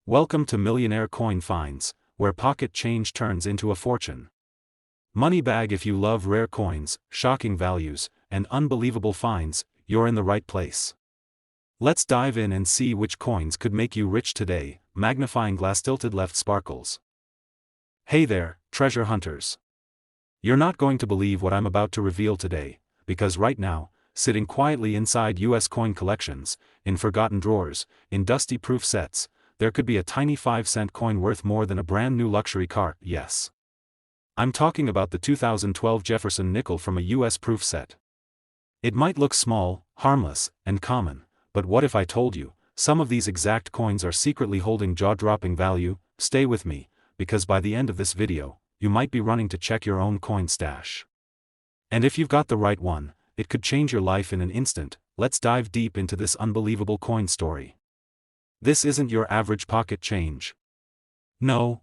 Welcome to Millionaire Coin Finds, where pocket change turns into a fortune. Money bag. If you love rare coins, shocking values, and unbelievable finds, you're in the right place. Let's dive in and see which coins could make you rich today. Magnifying glass. Tilted left sparkles. Hey there, treasure hunters. You're not going to believe what I'm about to reveal today, because right now, sitting quietly inside US coin collections, in forgotten drawers, in dusty proof sets, there could be a tiny 5-cent coin worth more than a brand new luxury car. Yes. I'm talking about the 2012 Jefferson Nickel from a US proof set. It might look small, harmless, and common, but what if I told you, some of these exact coins are secretly holding jaw-dropping value? Stay with me, because by the end of this video, you might be running to check your own coin stash. And if you've got the right one, it could change your life in an instant. Let's dive deep into this unbelievable coin story. This isn't your average pocket change. No.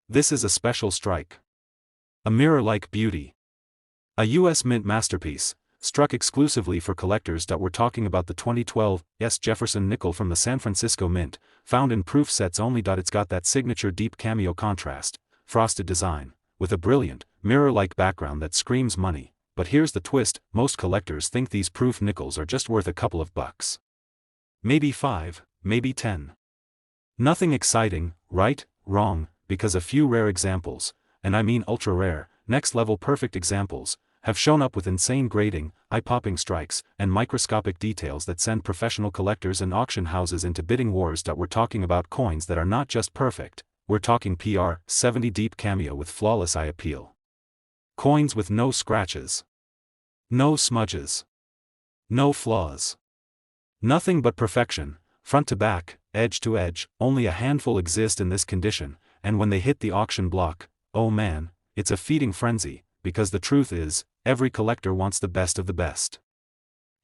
This is a special strike. A mirror-like beauty. A US Mint masterpiece, struck exclusively for collectors. We're talking about the 2012 Jefferson Nickel from the San Francisco Mint, found in proof sets only. It's got that signature deep cameo contrast, frosted design, with a brilliant, mirror-like background that screams money. But here's the twist, most collectors think these proof nickels are just worth a couple of bucks. Maybe 5, maybe 10. Nothing exciting, right? Wrong, because a few rare examples, and I mean ultra-rare, next-level perfect examples, have shown up with insane grading, eye-popping strikes, and microscopic details that send professional collectors and auction houses into bidding wars. We're talking about coins that are not just perfect, we're talking PR 70 deep cameo with flawless eye appeal. Coins with no scratches. No smudges. No flaws. Nothing but perfection, front to back, edge to edge. Only a handful exist in this condition, and when they hit the auction block, oh man, it's a feeding frenzy, because the truth is, every collector wants the best of the best.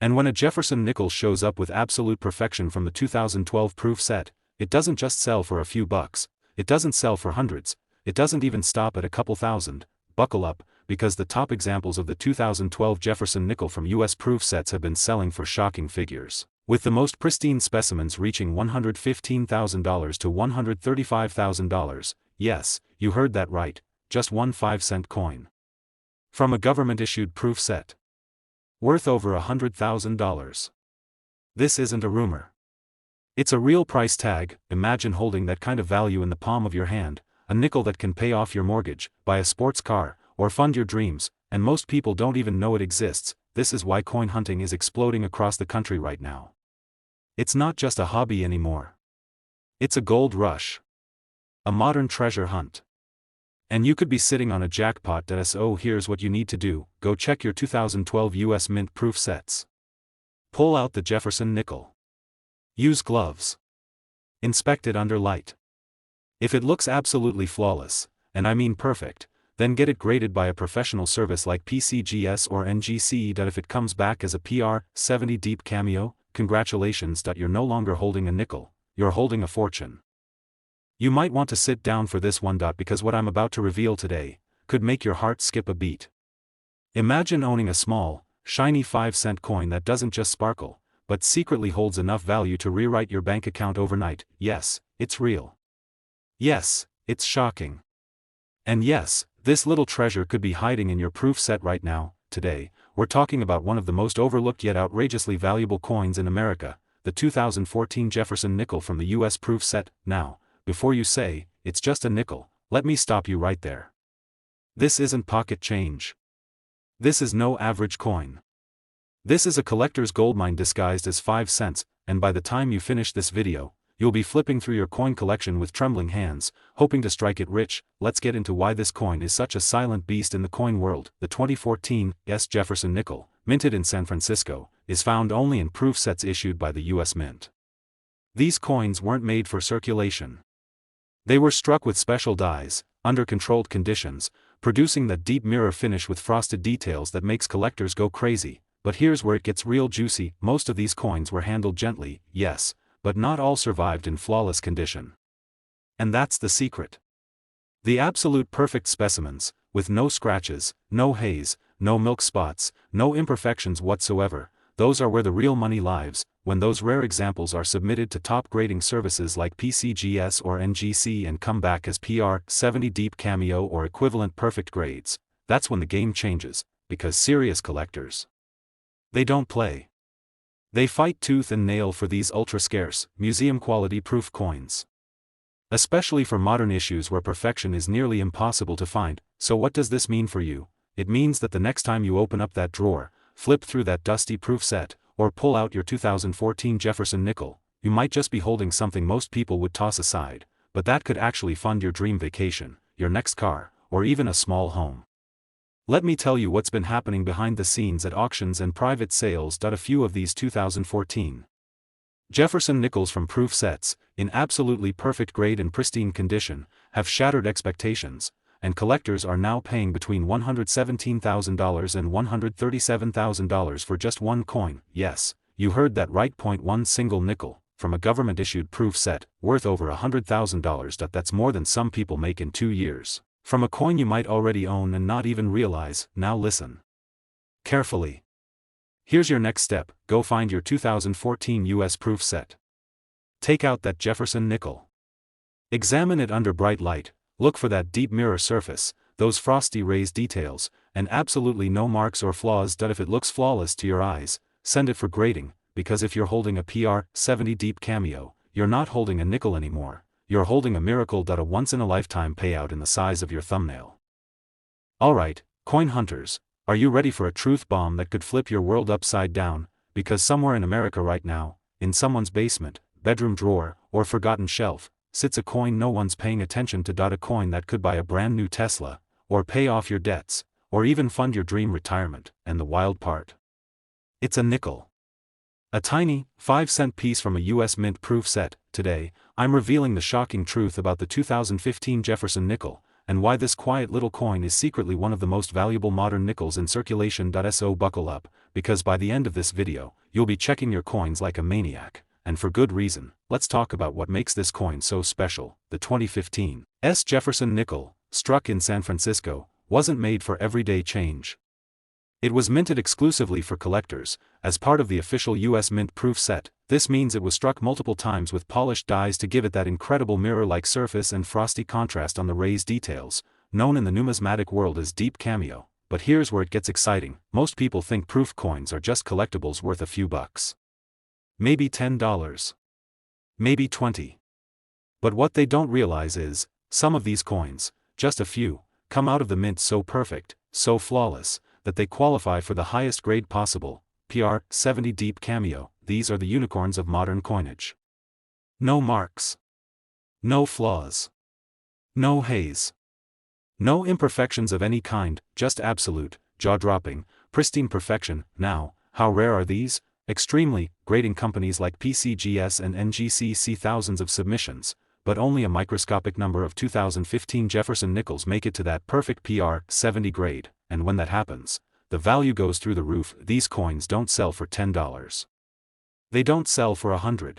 And when a Jefferson Nickel shows up with absolute perfection from the 2012 proof set, it doesn't just sell for a few bucks, it doesn't sell for hundreds, it doesn't even stop at a couple thousand. Buckle up, because the top examples of the 2012 Jefferson Nickel from US proof sets have been selling for shocking figures, with the most pristine specimens reaching $115,000 to $135,000. Yes, you heard that right, just one 5-cent coin. From a government-issued proof set. Worth over $100,000. This isn't a rumor. It's a real price tag. Imagine holding that kind of value in the palm of your hand, a nickel that can pay off your mortgage, buy a sports car, or fund your dreams, and most people don't even know it exists. This is why coin hunting is exploding across the country right now. It's not just a hobby anymore. It's a gold rush. A modern treasure hunt. And you could be sitting on a jackpot. So here's what you need to do, go check your 2012 US Mint proof sets. Pull out the Jefferson Nickel. Use gloves. Inspect it under light. If it looks absolutely flawless, and I mean perfect, then get it graded by a professional service like PCGS or NGC. If it comes back as a PR 70 deep cameo, congratulations. You're no longer holding a nickel, you're holding a fortune. You might want to sit down for this one. Because what I'm about to reveal today could make your heart skip a beat. Imagine owning a small, shiny 5-cent coin that doesn't just sparkle, but secretly holds enough value to rewrite your bank account overnight. Yes, it's real. Yes, it's shocking. And yes, this little treasure could be hiding in your proof set right now. Today, we're talking about one of the most overlooked yet outrageously valuable coins in America, the 2014 Jefferson Nickel from the US proof set. Now, before you say, it's just a nickel, let me stop you right there. This isn't pocket change. This is no average coin. This is a collector's goldmine disguised as 5 cents, and by the time you finish this video, you'll be flipping through your coin collection with trembling hands, hoping to strike it rich. Let's get into why this coin is such a silent beast in the coin world. The 2014 Jefferson Nickel, minted in San Francisco, is found only in proof sets issued by the US Mint. These coins weren't made for circulation. They were struck with special dies, under controlled conditions, producing that deep mirror finish with frosted details that makes collectors go crazy. But here's where it gets real juicy. Most of these coins were handled gently, yes, but not all survived in flawless condition. And that's the secret. The absolute perfect specimens, with no scratches, no haze, no milk spots, no imperfections whatsoever, those are where the real money lies. when those rare examples are submitted to top grading services like PCGS or NGC and come back as PR70 Deep Cameo or equivalent perfect grades, that's when the game changes, because serious collectors, they don't play. They fight tooth and nail for these ultra-scarce, museum-quality proof coins. Especially for modern issues where perfection is nearly impossible to find. So what does this mean for you? It means that the next time you open up that drawer, flip through that dusty proof set, or pull out your 2014 Jefferson Nickel, you might just be holding something most people would toss aside, but that could actually fund your dream vacation, your next car, or even a small home. Let me tell you what's been happening behind the scenes at auctions and private sales. A few of these 2014 Jefferson Nickels from proof sets, in absolutely perfect grade and pristine condition, have shattered expectations, and collectors are now paying between $117,000 and $137,000 for just one coin. Yes, you heard that right. One single nickel, from a government-issued proof set, worth over $100,000. That's more than some people make in 2 years. From a coin you might already own and not even realize. Now listen carefully. Here's your next step: go find your 2014 US proof set. Take out that Jefferson nickel. Examine it under bright light, look for that deep mirror surface, those frosty raised details, and absolutely no marks or flaws. If it looks flawless to your eyes, send it for grading, because if you're holding a PR70 Deep Cameo, you're not holding a nickel anymore. You're holding a miracle. A once-in-a-lifetime payout in the size of your thumbnail. Alright, coin hunters, are you ready for a truth bomb that could flip your world upside down? Because somewhere in America right now, in someone's basement, bedroom drawer, or forgotten shelf, sits a coin no one's paying attention to. A coin that could buy a brand new Tesla, or pay off your debts, or even fund your dream retirement. And the wild part? It's a nickel. A tiny, 5-cent piece from a US Mint proof set. Today, I'm revealing the shocking truth about the 2015 Jefferson Nickel, and why this quiet little coin is secretly one of the most valuable modern nickels in circulation. So buckle up, because by the end of this video, you'll be checking your coins like a maniac, and for good reason. Let's talk about what makes this coin so special. The 2015 Jefferson Nickel, struck in San Francisco, wasn't made for everyday change. It was minted exclusively for collectors, as part of the official US Mint proof set. This means it was struck multiple times with polished dies to give it that incredible mirror-like surface and frosty contrast on the raised details, known in the numismatic world as Deep Cameo. But here's where it gets exciting. Most people think proof coins are just collectibles worth a few bucks. Maybe $10. Maybe $20. But what they don't realize is, some of these coins, just a few, come out of the mint so perfect, so flawless, that they qualify for the highest grade possible, PR70 Deep Cameo. These are the unicorns of modern coinage. No marks. No flaws. No haze. No imperfections of any kind, just absolute, jaw-dropping, pristine perfection. Now, how rare are these? Extremely. Grading companies like PCGS and NGC see thousands of submissions, but only a microscopic number of 2015 Jefferson Nickels make it to that perfect PR70 grade, and when that happens, the value goes through the roof. These coins don't sell for $10. They don't sell for $100.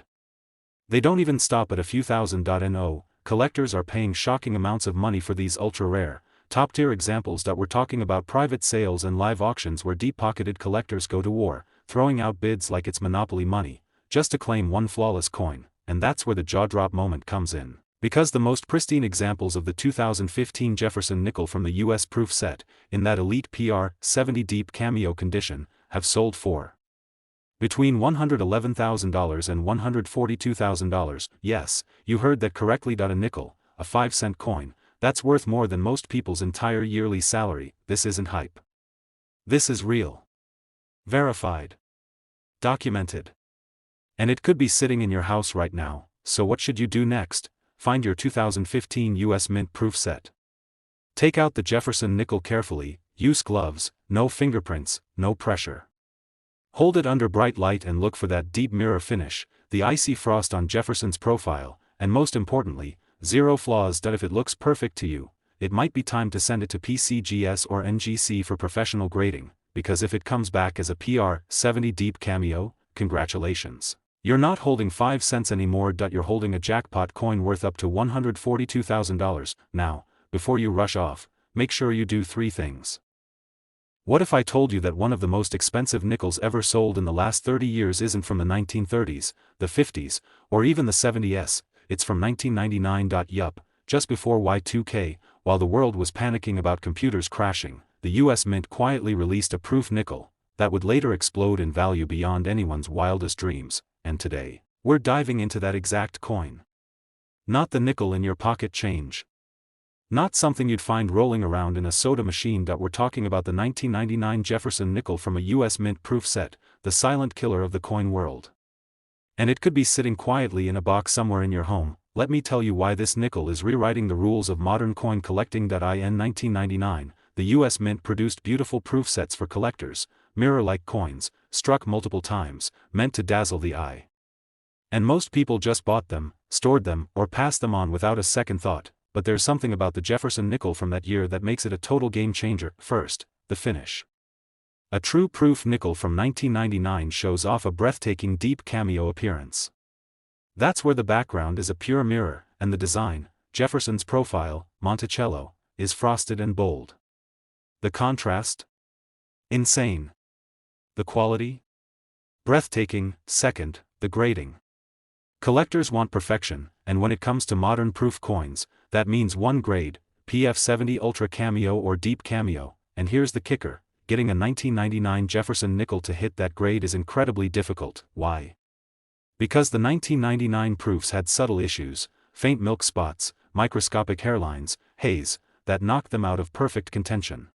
They don't even stop at a few thousand. No, collectors are paying shocking amounts of money for these ultra-rare, top-tier examples. We're talking about private sales and live auctions where deep-pocketed collectors go to war, throwing out bids like it's monopoly money, just to claim one flawless coin. And that's where the jaw-drop moment comes in. Because the most pristine examples of the 2015 Jefferson Nickel from the US proof set, in that elite PR70 Deep Cameo condition, have sold for between $111,000 and $142,000. Yes, you heard that correctly. A nickel, a 5-cent coin, that's worth more than most people's entire yearly salary. This isn't hype. This is real. Verified. Documented. And it could be sitting in your house right now. So what should you do next? Find your 2015 US Mint proof set. Take out the Jefferson Nickel carefully, use gloves, no fingerprints, no pressure. Hold it under bright light and look for that deep mirror finish, the icy frost on Jefferson's profile, and most importantly, zero flaws. If it looks perfect to you, it might be time to send it to PCGS or NGC for professional grading, because if it comes back as a PR70 Deep Cameo, congratulations. You're not holding 5 cents anymore. You're holding a jackpot coin worth up to $142,000. Now, before you rush off, make sure you do 3 things. What if I told you that one of the most expensive nickels ever sold in the last 30 years isn't from the 1930s, the 50s, or even the 70s, it's from 1999. Yup, just before Y2K, while the world was panicking about computers crashing, the US Mint quietly released a proof nickel that would later explode in value beyond anyone's wildest dreams, and today, we're diving into that exact coin. Not the nickel in your pocket change. Not something you'd find rolling around in a soda machine. We're talking about the 1999 Jefferson nickel from a US Mint proof set, the silent killer of the coin world. And it could be sitting quietly in a box somewhere in your home. Let me tell you why this nickel is rewriting the rules of modern coin collecting. In 1999, the US Mint produced beautiful proof sets for collectors, mirror-like coins, struck multiple times, meant to dazzle the eye. And most people just bought them, stored them, or passed them on without a second thought. But there's something about the Jefferson nickel from that year that makes it a total game changer. First, the finish. A true proof nickel from 1999 shows off a breathtaking deep cameo appearance. That's where the background is a pure mirror, and the design, Jefferson's profile, Monticello, is frosted and bold. The contrast? Insane. The quality? Breathtaking. Second, the grading. Collectors want perfection, and when it comes to modern proof coins, that means one grade, PF70 Ultra Cameo or Deep Cameo, and here's the kicker, getting a 1999 Jefferson nickel to hit that grade is incredibly difficult. Why? Because the 1999 proofs had subtle issues, faint milk spots, microscopic hairlines, haze, that knocked them out of perfect contention.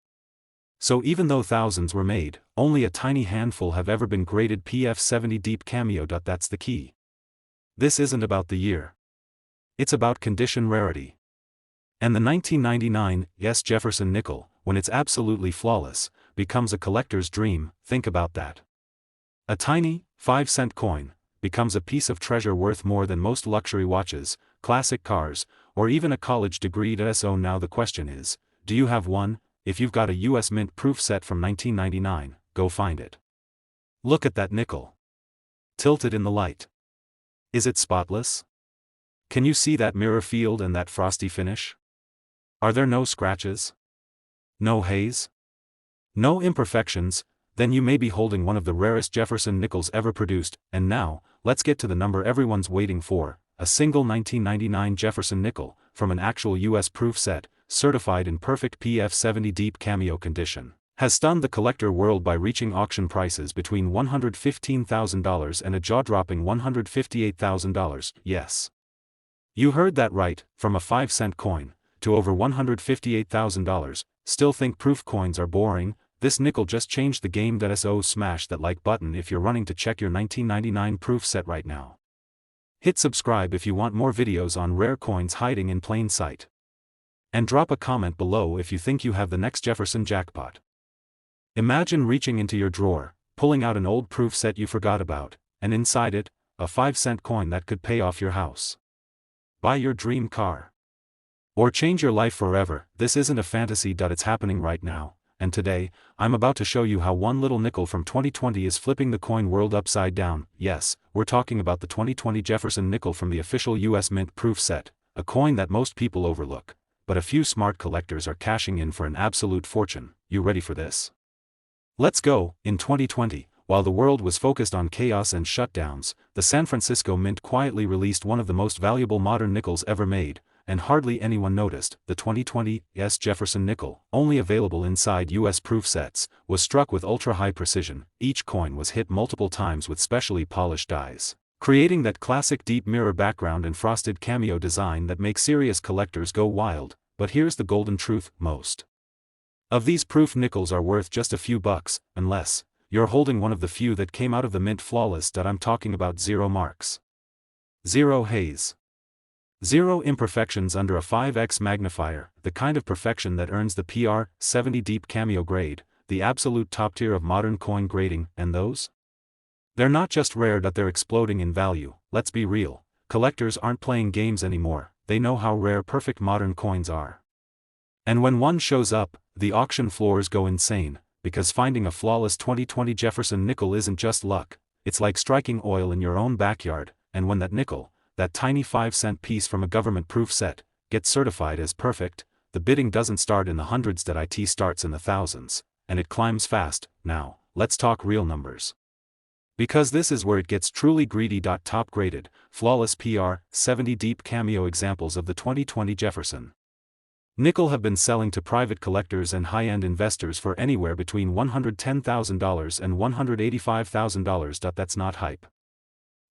So even though thousands were made, only a tiny handful have ever been graded PF70 Deep Cameo. That's the key. This isn't about the year. It's about condition rarity. And the 1999 Jefferson nickel, when it's absolutely flawless, becomes a collector's dream. Think about that. A tiny, 5-cent coin becomes a piece of treasure worth more than most luxury watches, classic cars, or even a college degree. So now the question is, do you have one? If you've got a US Mint proof set from 1999, go find it. Look at that nickel. Tilted in the light. Is it spotless? Can you see that mirror field and that frosty finish? Are there no scratches? No haze? No imperfections? Then you may be holding one of the rarest Jefferson nickels ever produced. And now, let's get to the number everyone's waiting for, a single 1999 Jefferson nickel, from an actual US proof set, certified in perfect PF70 Deep Cameo condition, has stunned the collector world by reaching auction prices between $115,000 and a jaw-dropping $158,000. Yes. You heard that right, from a 5-cent coin to over $158,000. Still think proof coins are boring? This nickel just changed the game. So smash that like button if you're running to check your 1999 proof set right now. Hit subscribe if you want more videos on rare coins hiding in plain sight. And drop a comment below if you think you have the next Jefferson jackpot. Imagine reaching into your drawer, pulling out an old proof set you forgot about, and inside it, a 5-cent coin that could pay off your house, buy your dream car, or change your life forever. This isn't a fantasy. It's happening right now, and today, I'm about to show you how one little nickel from 2020 is flipping the coin world upside down. Yes, we're talking about the 2020 Jefferson nickel from the official US Mint proof set, a coin that most people overlook, but a few smart collectors are cashing in for an absolute fortune. You ready for this? Let's go. In 2020, while the world was focused on chaos and shutdowns, the San Francisco Mint quietly released one of the most valuable modern nickels ever made, and hardly anyone noticed. The 2020 Jefferson nickel, only available inside US proof sets, was struck with ultra-high precision. Each coin was hit multiple times with specially polished dies, creating that classic deep mirror background and frosted cameo design that makes serious collectors go wild. But here's the golden truth: most of these proof nickels are worth just a few bucks, unless you're holding one of the few that came out of the mint flawless. I'm talking about zero marks, zero haze, zero imperfections under a 5x magnifier, the kind of perfection that earns the PR70 Deep Cameo grade, the absolute top tier of modern coin grading. And those? They're not just rare, they're exploding in value. Let's be real, collectors aren't playing games anymore, they know how rare perfect modern coins are. And when one shows up, the auction floors go insane, because finding a flawless 2020 Jefferson nickel isn't just luck, it's like striking oil in your own backyard. And when that nickel, that tiny 5-cent piece from a government proof set, gets certified as perfect, the bidding doesn't start in the hundreds, it starts in the thousands. and it climbs fast. Now, let's talk real numbers. Because this is where it gets truly greedy. Top graded, flawless PR, 70 deep cameo examples of the 2020 Jefferson Nickel have been selling to private collectors and high-end investors for anywhere between $110,000 and $185,000. That's not hype.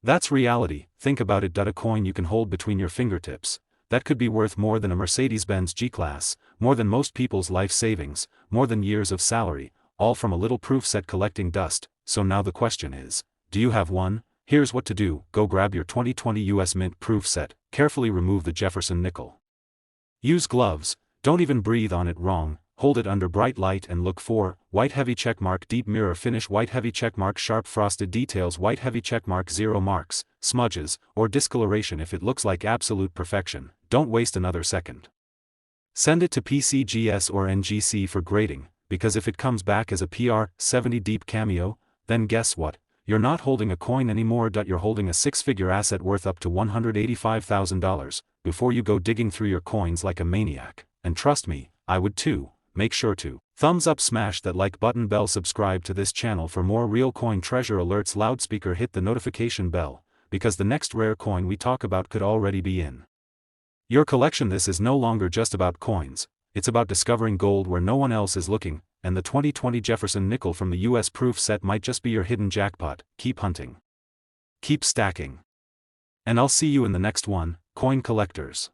That's reality. Think about it. A coin you can hold between your fingertips, that could be worth more than a Mercedes-Benz G-Class, more than most people's life savings, more than years of salary, all from a little proof set collecting dust. So now the question is, do you have one? Here's what to do. Go grab your 2020 US Mint proof set, carefully remove the Jefferson nickel. Use gloves, don't even breathe on it wrong, hold it under bright light and look for white heavy checkmark, deep mirror finish, white heavy checkmark, sharp frosted details, white heavy checkmark, zero marks, smudges, or discoloration. If it looks like absolute perfection, don't waste another second. Send it to PCGS or NGC for grading, because if it comes back as a PR 70 deep cameo, then guess what? You're not holding a coin anymore. You're holding a six-figure asset worth up to $185,000. Before you go digging through your coins like a maniac, and trust me, I would too, make sure to thumbs up, smash that like button, bell, subscribe to this channel for more real coin treasure alerts, loudspeaker, hit the notification bell, because the next rare coin we talk about could already be in your collection. This is no longer just about coins, it's about discovering gold where no one else is looking, and the 2020 Jefferson Nickel from the US proof set might just be your hidden jackpot. Keep hunting. Keep stacking. And I'll see you in the next one, coin collectors.